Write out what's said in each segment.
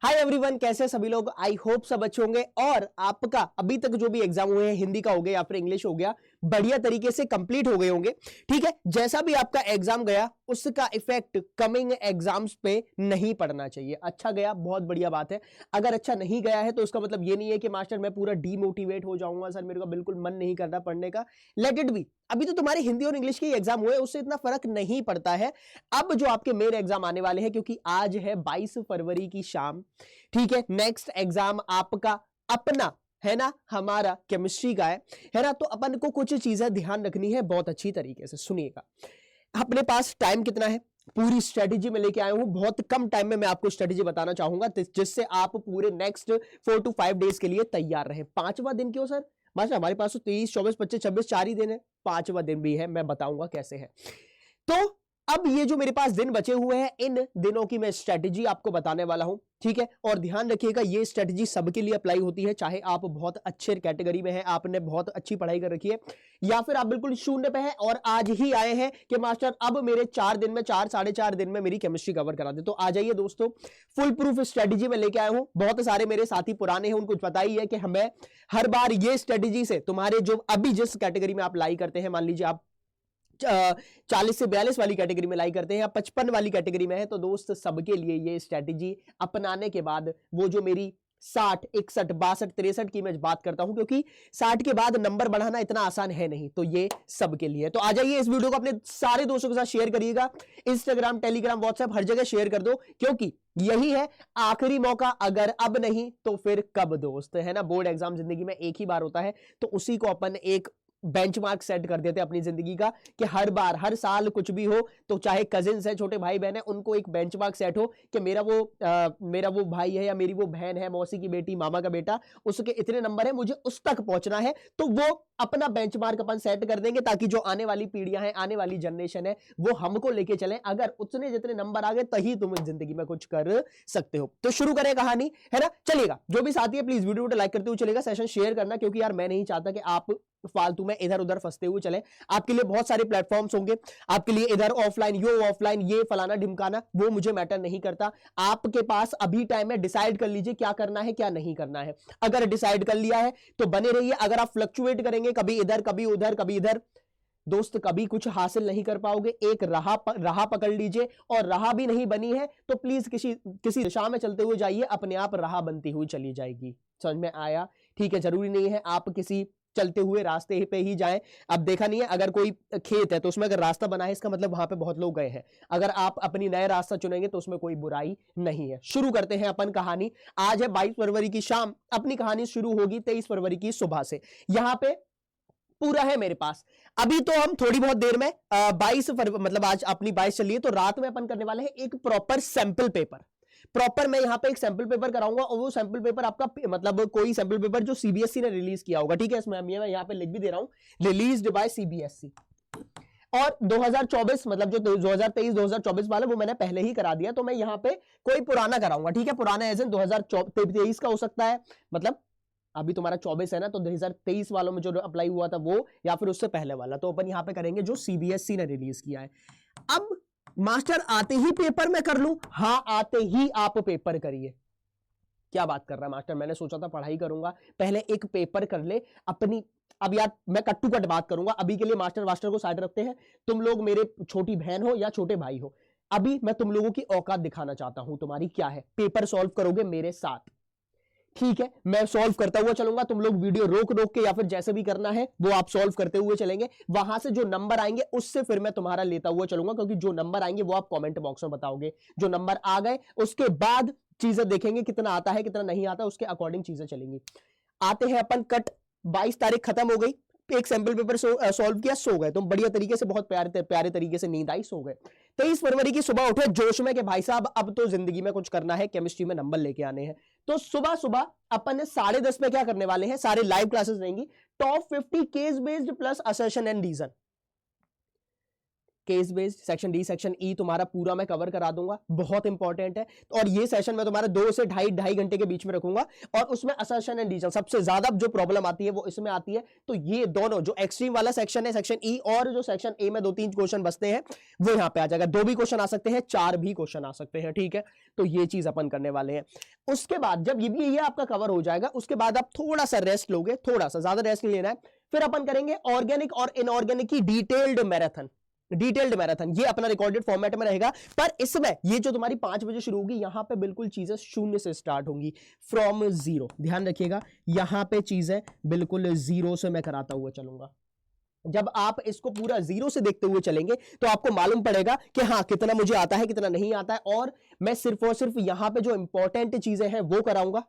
Hi everyone, कैसे हैं सभी लोग। आई होप सब अच्छे होंगे और आपका अभी तक जो भी एग्जाम हुए हैं, हिंदी का हो गया या फिर इंग्लिश हो गया, बढ़िया तरीके से कंप्लीट हो गए होंगे। ठीक है, जैसा भी आपका एग्जाम गया उसका इफेक्ट कमिंग एग्जाम्स पे नहीं पड़ना चाहिए। अच्छा गया, बहुत बढ़िया बात है। अगर अच्छा नहीं गया है तो उसका मतलब ये नहीं है कि मास्टर मैं पूरा डीमोटिवेट हो जाऊंगा, सर मेरे को बिल्कुल मन नहीं करना पढ़ने का। Let it be. अभी तो तुम्हारे हिंदी और इंग्लिश के एग्जाम हुए, उससे इतना फर्क नहीं पड़ता है। अब जो आपके मेन एग्जाम आने वाले हैं, क्योंकि आज है 22 फरवरी की शाम, ठीक है, नेक्स्ट एग्जाम आपका अपना है ना, हमारा केमिस्ट्री का है ना। तो अपन को कुछ चीजें ध्यान रखनी है बहुत अच्छी तरीके से। सुनिएगा, अपने पास टाइम कितना है, पूरी स्ट्रेटेजी में लेके आया हूं। बहुत कम टाइम में मैं आपको स्ट्रेटेजी बताना चाहूंगा जिससे आप पूरे नेक्स्ट 4 to 5 डेज के लिए तैयार रहें। पांचवा दिन क्यों सर? मास्टर हमारे पास तो 23, 24, 25, 26 4 ही दिन है। पांचवा दिन भी है, मैं बताऊंगा कैसे है। तो अब ये जो मेरे पास दिन बचे हुए हैं, इन दिनों की मैं स्ट्रेटेजी आपको बताने वाला हूं, ठीक है। और ध्यान रखिएगा, ये स्ट्रेटेजी सबके लिए अप्लाई होती है, चाहे आप बहुत अच्छे कैटेगरी में हैं, आपने बहुत अच्छी पढ़ाई कर रखी है, या फिर आप बिल्कुल शून्य पे हैं और आज ही आए हैं कि मास्टर अब मेरे 4 दिन में 4 साढ़े 4 दिन में मेरी केमिस्ट्री कवर करा दे। तो आ जाइए दोस्तों, फुल प्रूफ स्ट्रेटेजी में लेके आया हूं। बहुत सारे मेरे साथी पुराने हैं, उनको पता ही है कि हमें हर बार ये स्ट्रेटेजी से तुम्हारे जो अभी जिस कैटेगरी में आप लाई करते हैं, मान लीजिए आप 40 से 42 वाली कैटेगरी में लाई करते हैं या 55 वाली कैटेगरी में है, तो दोस्त सबके लिए ये स्ट्रेटेजी अपनाने के बाद वो जो मेरी 60, 61, 62, 63 की मैं बात करता हूं, क्योंकि 60 के बाद नंबर बढ़ाना इतना आसान है नहीं, तो ये सबके लिए। तो आ जाइए, इस वीडियो को अपने सारे दोस्तों के साथ शेयर करिएगा। इंस्टाग्राम, टेलीग्राम, व्हाट्सएप हर जगह शेयर कर दो, क्योंकि यही है आखिरी मौका। अगर अब नहीं तो फिर कब दोस्त, है ना। बोर्ड एग्जाम जिंदगी में एक ही बार होता है, तो उसी को अपन एक बेंचमार्क सेट कर देते हैं अपनी जिंदगी का, कि हर बार हर साल कुछ भी हो तो चाहे कजिन्स है, छोटे भाई बहन है, उनको एक बेंचमार्क सेट हो कि मेरा वो भाई है या मेरी वो बहन है, मौसी की बेटी, मामा का बेटा, उसके इतने नंबर है, मुझे उस तक पहुंचना है। तो वो अपना बेंचमार्क अपन सेट कर देंगे, ताकि जो आने वाली पीढ़ियां हैं, आने वाली जनरेशन है, वो हमको लेके चले। अगर उतने जितने नंबर आ गए तभी तुम जिंदगी में कुछ कर सकते हो। तो शुरू करें कहानी, है ना। चलिएगा, जो भी साथी है प्लीज वीडियो को लाइक करते हुए चलेगा, सेशन शेयर करना, क्योंकि यार मैं नहीं चाहता कि आप फालतू में इधर उधर फंसते हुए चले। आपके लिए बहुत सारे प्लेटफॉर्म्स होंगे, आपके लिए इधर ऑफलाइन, यो ऑफलाइन, ये फलाना ढिमकाना, वो मुझे मैटर नहीं करता। आपके पास अभी टाइम है, डिसाइड कर लीजिए क्या करना है क्या नहीं करना है। अगर डिसाइड कर लिया है तो बने रहिए। अगर आप फ्लक्चुएट करेंगे कभी इधर कभी उधर कभी इधर, दोस्त कभी कुछ हासिल नहीं कर पाओगे। एक राह पकड़ लीजिए, और राह भी नहीं बनी है तो प्लीज किसी दिशा में चलते हुए जाइए, अपने आप राह बनती हुई चली जाएगी। समझ में आया? ठीक है, जरूरी नहीं है आप किसी चलते हुए रास्ते पे ही जाएं। अब देखा नहीं है, अगर कोई खेत है तो उसमें अगर रास्ता बना है, इसका मतलब वहां पे बहुत लोग गए हैं। अगर आप अपनी नया रास्ता चुनेंगे तो उसमें कोई बुराई नहीं है। शुरू करते हैं अपन कहानी। आज है 22 फरवरी की शाम, अपनी कहानी शुरू होगी 23 फरवरी की सुबह से। यहां पे पूरा है मेरे पास। अभी तो हम थोड़ी बहुत देर में 22 फरवरी, मतलब आज अपनी 22 चलिए, तो रात में अपन करने वाले हैं एक प्रॉपर सैंपल पेपर। प्रॉपर मैं यहां पे एक सैंपल पेपर कराऊंगा, और वो सैंपल पेपर आपका मतलब कोई सैंपल पेपर जो सीबीएसई ने रिलीज किया होगा, ठीक है। इसमें मैं यहां पे लिख भी दे रहा हूं, रिलीज्ड बाय सीबीएसई। और 2024 मतलब जो 2023 2024 वाला वो मैंने पहले ही करा दिया, तो मैं यहां पे कोई पुराना कराऊंगा, ठीक है। पुराना एज इन 2023 का हो सकता है, मतलब अभी तुम्हारा 24 है ना, तो 2023 वालों में जो अप्लाई हुआ था वो, या फिर उससे पहले वाला। तो अपन यहां पे करेंगे जो सीबीएसई ने रिलीज किया है। अब मास्टर आते ही पेपर में कर लूं? हाँ, आते ही आप पेपर करिए। क्या बात कर रहा है मास्टर, मैंने सोचा था पढ़ाई करूंगा, पहले एक पेपर कर ले अपनी। अब यार मैं कट टू कट बात करूंगा, अभी के लिए मास्टर को साइड रखते हैं। तुम लोग मेरे छोटी बहन हो या छोटे भाई हो, अभी मैं तुम लोगों की औकात दिखाना चाहता हूं। तुम्हारी क्या है? पेपर सॉल्व करोगे मेरे साथ, ठीक है। मैं सॉल्व करता हुआ चलूंगा, तुम लोग वीडियो रोक रोक के या फिर जैसे भी करना है वो आप सॉल्व करते हुए चलेंगे। वहां से जो नंबर आएंगे उससे फिर मैं तुम्हारा लेता हुआ चलूंगा, क्योंकि जो नंबर आएंगे वो आप कमेंट बॉक्स में बताओगे। जो नंबर आ गए उसके बाद चीजें देखेंगे कितना आता है कितना नहीं आता, उसके अकॉर्डिंग चीजें चलेंगी। आते हैं अपन कट। 22 तारीख खत्म हो गई, एक सैंपल पेपर सॉल्व किया, सो गए तुम बढ़िया तरीके से, बहुत प्यारे तरीके से नींद आई, सो गए। 23 फरवरी की सुबह उठे जोश में कि भाई साहब अब तो जिंदगी में कुछ करना है, केमिस्ट्री में नंबर लेके आने हैं। तो सुबह सुबह अपन ने 10:30 में क्या करने वाले हैं, सारे लाइव क्लासेस रहेंगी। Top 50 case based plus assertion and reason. Case based, section D section E तुम्हारा पूरा मैं कवर करा दूंगा, बहुत इंपॉर्टेंट है। और ये सेशन मैं तुम्हारा 2 से ढाई घंटे के बीच में रखूंगा, और उसमें असर्शन एंड डिसीजन सबसे ज्यादा जो प्रॉब्लम आती है वो इसमें आती है। तो ये दोनों जो एक्सट्रीम वाला सेक्शन है सेक्शन ई, और जो सेक्शन ए में 2-3 क्वेश्चन बचते हैं वो यहां पे आ जाएगा। 2 भी क्वेश्चन आ सकते हैं, 4 भी क्वेश्चन आ सकते हैं, ठीक है। तो ये चीज अपन करने वाले हैं। उसके बाद जब ये आपका कवर हो जाएगा, उसके बाद आप थोड़ा सा रेस्ट लोगे, थोड़ा सा, ज्यादा रेस्ट नहीं लेना है। फिर अपन करेंगे ऑर्गेनिक और इनऑर्गेनिक की डिटेल्ड मैराथन। ये अपना रिकॉर्डेड फॉर्मेट में रहेगा, पर इसमें ये जो तुम्हारी 5 बजे शुरू होगी, यहां पे बिल्कुल चीजें शून्य से स्टार्ट होंगी, फ्रॉम 0। ध्यान रखिएगा, यहां पे चीजें बिल्कुल 0 से मैं कराता हुआ चलूंगा। जब आप इसको पूरा 0 से देखते हुए चलेंगे तो आपको मालूम पड़ेगा कि हाँ कितना मुझे आता है, कितना नहीं आता है, और मैं सिर्फ और सिर्फ यहां पे जो इंपॉर्टेंट चीजें हैं वो कराऊंगा।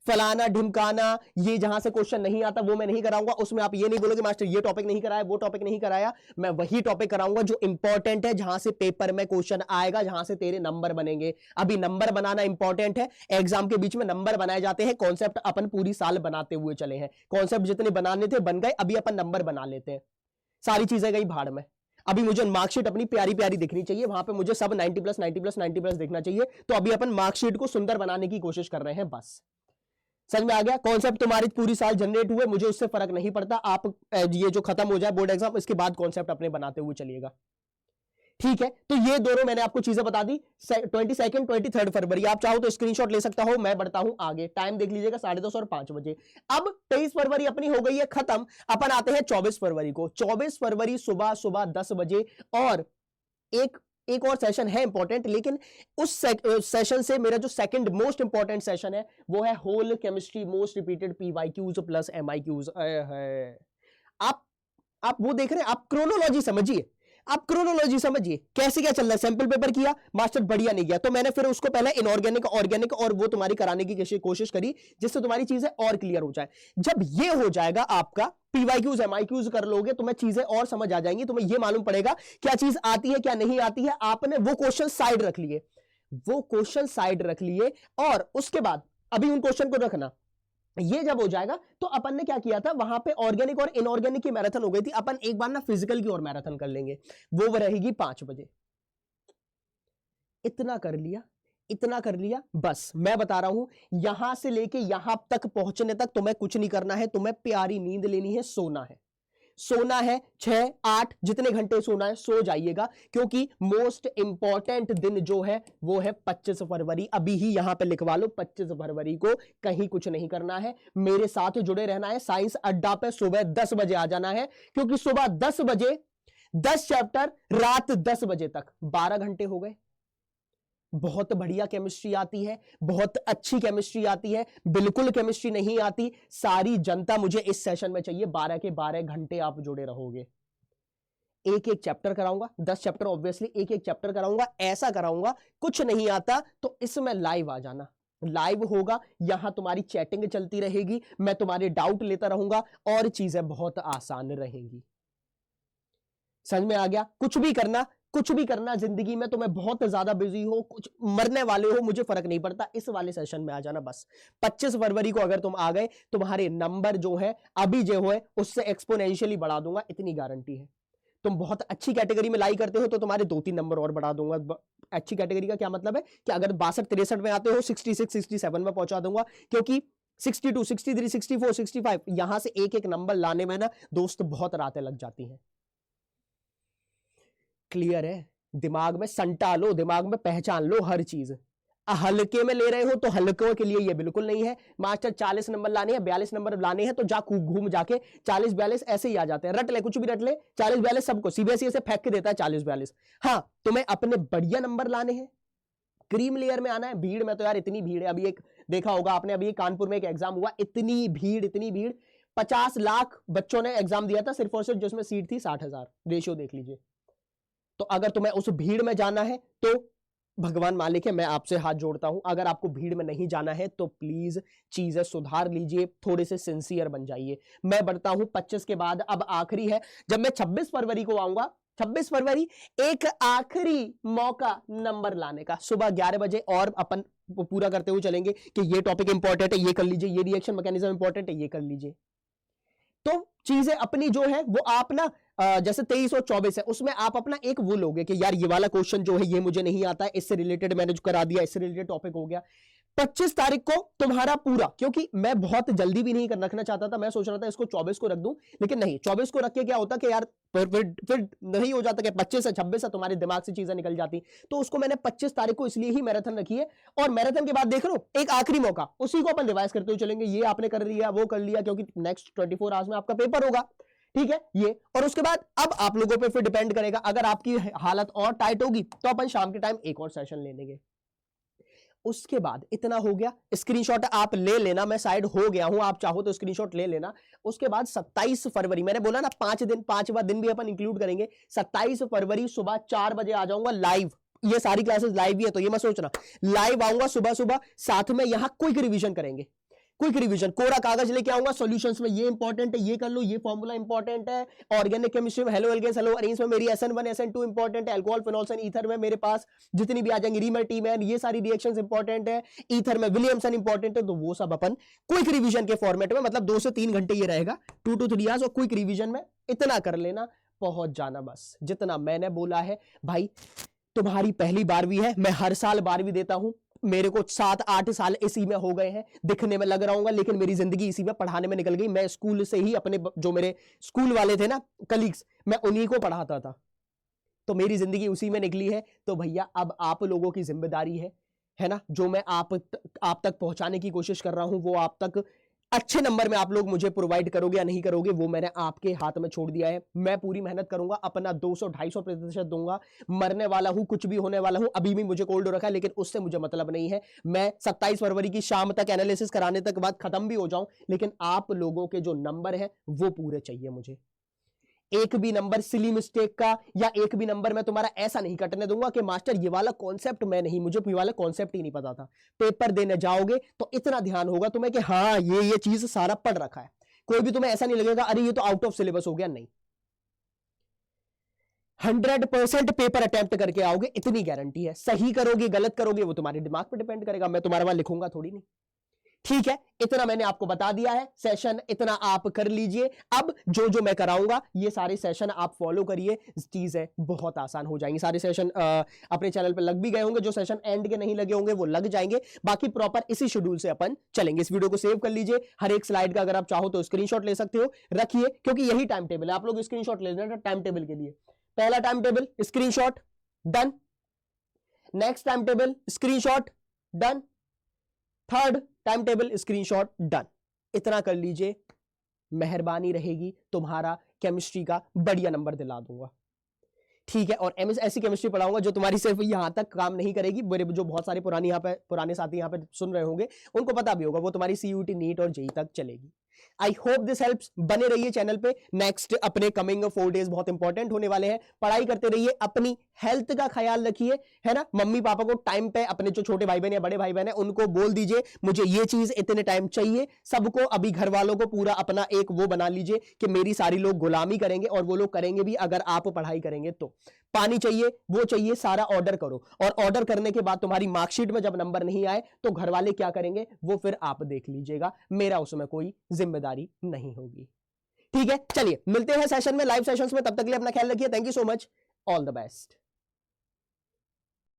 फलाना ढिमकाना, ये जहां से क्वेश्चन नहीं आता वो मैं नहीं कराऊंगा। उसमें आप ये नहीं बोलोगे मास्टर ये टॉपिक नहीं कराया, वो टॉपिक नहीं कराया। मैं वही टॉपिक कराऊंगा जो इंपॉर्टेंट है, जहां से पेपर में क्वेश्चन आएगा, जहां से तेरे नंबर बनेंगे। अभी नंबर बनाना इंपॉर्टेंट है, एग्जाम के बीच में नंबर बनाए जाते हैं। कॉन्सेप्ट अपन पूरी साल बनाते हुए चले हैं, कॉन्सेप्ट जितने बनाने थे बन गए, अभी अपन नंबर बना लेते हैं। सारी चीजें गई भाड़ में। अभी मुझे मार्कशीट अपनी प्यारी प्यारी दिखनी चाहिए, वहां पे मुझे सब 90+90+90+ देखना चाहिए। तो अभी अपन मार्कशीट को सुंदर बनाने की कोशिश कर रहे हैं, बस। समझ में आ गया? कॉन्सेप्ट तुम्हारी पूरी साल जनरेट हुए, मुझे उससे फर्क नहीं पड़ता। आप ये जो खत्म हो जाए बोर्ड एग्जाम, इसके बाद कॉन्सेप्ट अपने बनाते हुए चलिएगा, ठीक है। तो ये दोनों मैंने आपको चीजें बता दी। 22 23 फरवरी, आप चाहो तो स्क्रीनशॉट ले सकता हो। मैं बढ़ता हूं आगे, टाइम देख लीजिएगा 10:30 और 5 बजे। अब 23 फरवरी अपनी हो गई है खत्म। अपन आते हैं 24 फरवरी को। 24 फरवरी सुबह 10 बजे, और एक और सेशन है इंपॉर्टेंट, लेकिन उस सेशन से मेरा जो सेकंड मोस्ट इंपॉर्टेंट सेशन है वो है whole chemistry most repeated PYQs plus MIQs। आप वो देख रहे हैं, आप क्रोनोलॉजी समझिए, कैसे क्या चल रहा है। सैंपल पेपर किया मास्टर, बढ़िया नहीं गया, तो मैंने फिर उसको पहले इनऑर्गेनिक ऑर्गेनिक और वो तुम्हारी कराने की कोशिश करी, जिससे तुम्हारी चीजें और क्लियर हो जाए। जब ये हो जाएगा, आपका PYQs MIQs कर लोगे, तुम्हें चीजें और समझ आ जाएंगी। तुम्हें ये मालूम पड़ेगा क्या चीज आती है क्या नहीं आती है। आपने वो क्वेश्चन साइड रख लिए, और उसके बाद अभी उन क्वेश्चन को रखना। ये जब हो जाएगा तो अपन ने क्या किया था, वहां पे ऑर्गेनिक और इनऑर्गेनिक की मैराथन हो गई थी। अपन एक बार ना फिजिकल की और मैराथन कर लेंगे, वो रहेगी 5 बजे। इतना कर लिया बस। मैं बता रहा हूं, यहां से लेके यहां तक पहुंचने तक तुम्हें कुछ नहीं करना है। तुम्हें प्यारी नींद लेनी है, सोना है 6-8 जितने घंटे सोना है सो जाइएगा, क्योंकि मोस्ट इंपॉर्टेंट दिन जो है वो है 25 फरवरी। अभी ही यहां पे लिखवा लो, 25 फरवरी को कहीं कुछ नहीं करना है, मेरे साथ जुड़े रहना है। साइंस अड्डा पे सुबह 10 बजे आ जाना है, क्योंकि सुबह 10 बजे 10 चैप्टर, रात 10 बजे तक 12 घंटे हो गए। बहुत बढ़िया केमिस्ट्री आती है, बहुत अच्छी केमिस्ट्री आती है, बिल्कुल केमिस्ट्री नहीं आती। सारी जनता मुझे इस सेशन में चाहिए, 12 के 12 घंटे आप जुड़े रहोगे। एक चैप्टर कराऊंगा, 10 चैप्टर ऑब्वियसली, एक चैप्टर कराऊंगा। ऐसा कराऊंगा, कुछ नहीं आता तो इसमें लाइव आ जाना, लाइव होगा, यहां तुम्हारी चैटिंग चलती रहेगी, मैं तुम्हारे डाउट लेता रहूंगा, और चीजें बहुत आसान रहेंगी। समझ में आ गया? कुछ भी करना जिंदगी में, तुम्हें बहुत ज्यादा बिजी हो, कुछ मरने वाले हो, मुझे फर्क नहीं पड़ता, इस वाले सेशन में आ जाना बस। 25 फरवरी को अगर तुम आ गए, तुम्हारे नंबर जो है अभी जो है उससे एक्सपोनेंशियली बढ़ा दूंगा, इतनी गारंटी है। तुम बहुत अच्छी कैटेगरी में लाई करते हो तो तुम्हारे 2-3 नंबर और बढ़ा दूंगा। अच्छी कैटेगरी का क्या मतलब है कि अगर 62-63 में आते हो, 66-67 में पहुंचा दूंगा, क्योंकि 62, 63, 64, 65 यहां से एक नंबर लाने में ना दोस्त बहुत रातें लग जाती हैं। क्लियर है? दिमाग में संटा लो, दिमाग में पहचान लो हर चीज। हल्के में ले रहे हो तो हल्कों के लिए ये बिल्कुल नहीं है। मास्टर 40 नंबर लाने हैं, 42 नंबर लाने हैं, तो जा घूम जाके 40-42 ऐसे ही आ जाते हैं। रट ले, कुछ भी रट ले, 40-42 सबको CBSE से फेंक के देता है 40-42। हाँ, तुम्हें अपने बढ़िया नंबर लाने हैं, क्रीम लेयर में आना है। भीड़ में तो यार इतनी भीड़ है, अभी एक देखा होगा आपने, अभी कानपुर में एक एग्जाम हुआ, इतनी भीड़ 50 लाख बच्चों ने एग्जाम दिया था सिर्फ और सिर्फ, जिसमें सीट थी 60,000। रेशियो देख लीजिए। तो अगर तुम्हें उस भीड़ में जाना है तो भगवान मालिक है, मैं आपसे हाथ जोड़ता हूं। अगर आपको भीड़ में नहीं जाना है तो प्लीज चीजें सुधार लीजिए, थोड़े से सिंसियर बन जाइए। मैं बढ़ता हूं 25 के बाद, अब आखिरी है, जब मैं 26 फरवरी को आऊंगा। 26 फरवरी एक आखिरी मौका नंबर लाने का, सुबह 11 बजे, और अपन पूरा करते हुए चलेंगे कि ये टॉपिक इंपॉर्टेंट है, ये कर लीजिए, ये रिएक्शन मैकेनिज्म इंपॉर्टेंट है, ये कर लीजिए। तो चीजें अपनी जो है वो आप ना जैसे 23 और 24 है, उसमें आप अपना एक वो लोगे कि यार ये वाला क्वेश्चन जो है ये मुझे नहीं आता है, इससे रिलेटेड मैंने जो करा दिया, इससे रिलेटेड टॉपिक हो गया। 25 तारीख को तुम्हारा पूरा, क्योंकि मैं बहुत जल्दी भी नहीं रखना चाहता था, मैं सोच रहा था इसको 24 को रख दूं, लेकिन नहीं, 24 को रख के क्या होता कि यार फिर नहीं हो जाता कि 25 से 26 से तुम्हारे दिमाग से चीजें निकल जाती। तो उसको मैंने 25 तारीख को इसलिए ही मैराथन रखी है। और मैराथन के बाद देख लो एक आखिरी मौका, उसी को अपन रिवाइज करते हुए चलेंगे। ये आपने कर लिया, वो कर लिया, क्योंकि नेक्स्ट 24 आवर्स में आपका पेपर होगा, ठीक है ये। और उसके बाद अब आप लोगों पे फिर डिपेंड करेगा, अगर आपकी हालत और टाइट होगी तो अपन शाम के टाइम एक और सेशन ले लेंगे। उसके बाद इतना हो गया, स्क्रीनशॉट आप ले लेना, मैं साइड हो गया हूं, आप चाहो तो स्क्रीनशॉट ले लेना। उसके बाद 27 फरवरी, मैंने बोला ना 5 दिन, 5वां दिन भी अपन इंक्लूड करेंगे। 27 फरवरी सुबह 4 बजे आ जाऊंगा लाइव, ये सारी क्लासेस लाइव ही है, तो ये मैं सोच रहा लाइव आऊंगा सुबह सुबह, साथ में यहां क्विक रिवीजन करेंगे। क्विक रिवीजन, कोरा कागज लेके आऊंगा, सॉल्यूशंस में ये इंपॉर्टेंट है, ये कर लो, ये फॉर्मूला इंपॉर्टेंट है। ऑर्गेनिक केमिस्ट्री में हेलो एल्केन्स, हेलो अरेन्स में मेरी SN1 SN2 इंपॉर्टेंट है। अल्कोहल फिनोल्स एंड ईथर में मेरे पास जितनी भी आ जाएंगी, रीमर टी मैन, ये सारी रिएक्शंस इंपॉर्टेंट है। ईथर में विलियमसन इंपॉर्टेंट है। तो वो सब अपन क्विक रिवीजन के फॉर्मेट में, मतलब 2 से 3 घंटे ये रहेगा, 2 to 3 आवर्स, और क्विक रिवीजन में इतना कर लेना, पहुंच जाना बस जितना मैंने बोला है। भाई तुम्हारी पहली 12वीं है, मैं हर साल 12वीं देता हूं, मेरे को 7-8 साल इसी में हो गए हैं, दिखने में लग रहा हूँ, लेकिन मेरी जिंदगी इसी में पढ़ाने में निकल गई। मैं स्कूल से ही अपने जो मेरे स्कूल वाले थे ना कलीग्स, मैं उन्हीं को पढ़ाता था, तो मेरी जिंदगी उसी में निकली है। तो भैया अब आप लोगों की जिम्मेदारी है ना, जो मैं आप तक पहुंचाने की कोशिश कर रहा हूं, वो आप तक अच्छे नंबर में आप लोग मुझे प्रोवाइड करोगे या नहीं करोगे, वो मैंने आपके हाथ में छोड़ दिया है। मैं पूरी मेहनत करूंगा, अपना 200-250% दूंगा, मरने वाला हूं, कुछ भी होने वाला हूं, अभी भी मुझे कोल्ड हो रखा है, लेकिन उससे मुझे मतलब नहीं है। मैं 27 फरवरी की शाम तक एनालिसिस कराने तक बाद खत्म भी हो जाऊं, लेकिन आप लोगों के जो नंबर है वो पूरे चाहिए मुझे। एक भी नंबर सिली मिस्टेक का या एक भी नंबर मैं तुम्हारा ऐसा नहीं कटने दूंगा कि मास्टर ये वाला कॉन्सेप्ट मैं नहीं, मुझे ये वाला कॉन्सेप्ट ही नहीं पता था। पेपर देने जाओगे तो इतना ध्यान होगा तुम्हें कि हाँ ये चीज सारा पढ़ रखा है। कोई भी तुम्हें ऐसा नहीं लगेगा अरे ये तो आउट ऑफ सिलेबस हो गया, नहीं। 100% पेपर अटेम्प्ट करके आओगे, इतनी गारंटी है। सही करोगे गलत करोगे वो तुम्हारे दिमाग पर डिपेंड करेगा, मैं तुम्हारे वहां लिखूंगा थोड़ी नहीं। ठीक है, इतना मैंने आपको बता दिया है, सेशन इतना आप कर लीजिए। अब जो मैं कराऊंगा ये सारे सेशन आप फॉलो करिए, चीजें बहुत आसान हो जाएंगी। सारे सेशन अपने चैनल पे लग भी गए होंगे, जो सेशन एंड के नहीं लगे होंगे वो लग जाएंगे। बाकी प्रॉपर इसी शेड्यूल से अपन चलेंगे। इस वीडियो को सेव कर लीजिए, हर एक स्लाइड का अगर आप चाहो तो स्क्रीनशॉट ले सकते हो, रखिए, क्योंकि यही टाइम टेबल है। आप लोग स्क्रीनशॉट ले लेना टाइम टेबल के लिए। पहला time table screenshot done, next time table screenshot done, third time table screenshot done. इतना कर लीजिए, मेहरबानी रहेगी, तुम्हारा केमिस्ट्री का बढ़िया नंबर दिला दूंगा। ठीक है, और ऐसी केमिस्ट्री पढ़ाऊंगा जो तुम्हारी सिर्फ यहां तक काम नहीं करेगी। मेरे जो बहुत सारे पुराने साथी यहां पे सुन रहे होंगे उनको पता भी होगा, वो तुम्हारी CUT नीट और JEE तक चलेगी। I hope this helps. बने रहिए चैनल पे, नेक्स्ट अपने कमिंग 4 डेज बहुत इंपॉर्टेंट होने वाले हैं। पढ़ाई करते रहिए, अपनी हेल्थ का ख्याल रखिए, है ना। मम्मी पापा को टाइम पे, अपने जो छोटे भाई बहन या बड़े भाई बहन है उनको बोल दीजिए मुझे ये चीज इतने टाइम चाहिए। सबको, अभी घर वालों को पूरा अपना एक वो बना लीजिए कि मेरी सारी लोग गुलामी करेंगे, और वो लोग करेंगे भी अगर आप पढ़ाई करेंगे तो। पानी चाहिए, वो चाहिए, सारा ऑर्डर करो, और ऑर्डर करने के बाद तुम्हारी मार्कशीट में जब नंबर नहीं आए तो घर वाले क्या करेंगे वो फिर आप देख लीजिएगा, मेरा उसमें कोई जिम्मेदारी नहीं होगी। ठीक है, चलिए मिलते हैं सेशन में, लाइव सेशंस में। तब तक के लिए अपना ख्याल रखिए। Thank you so much, all the best.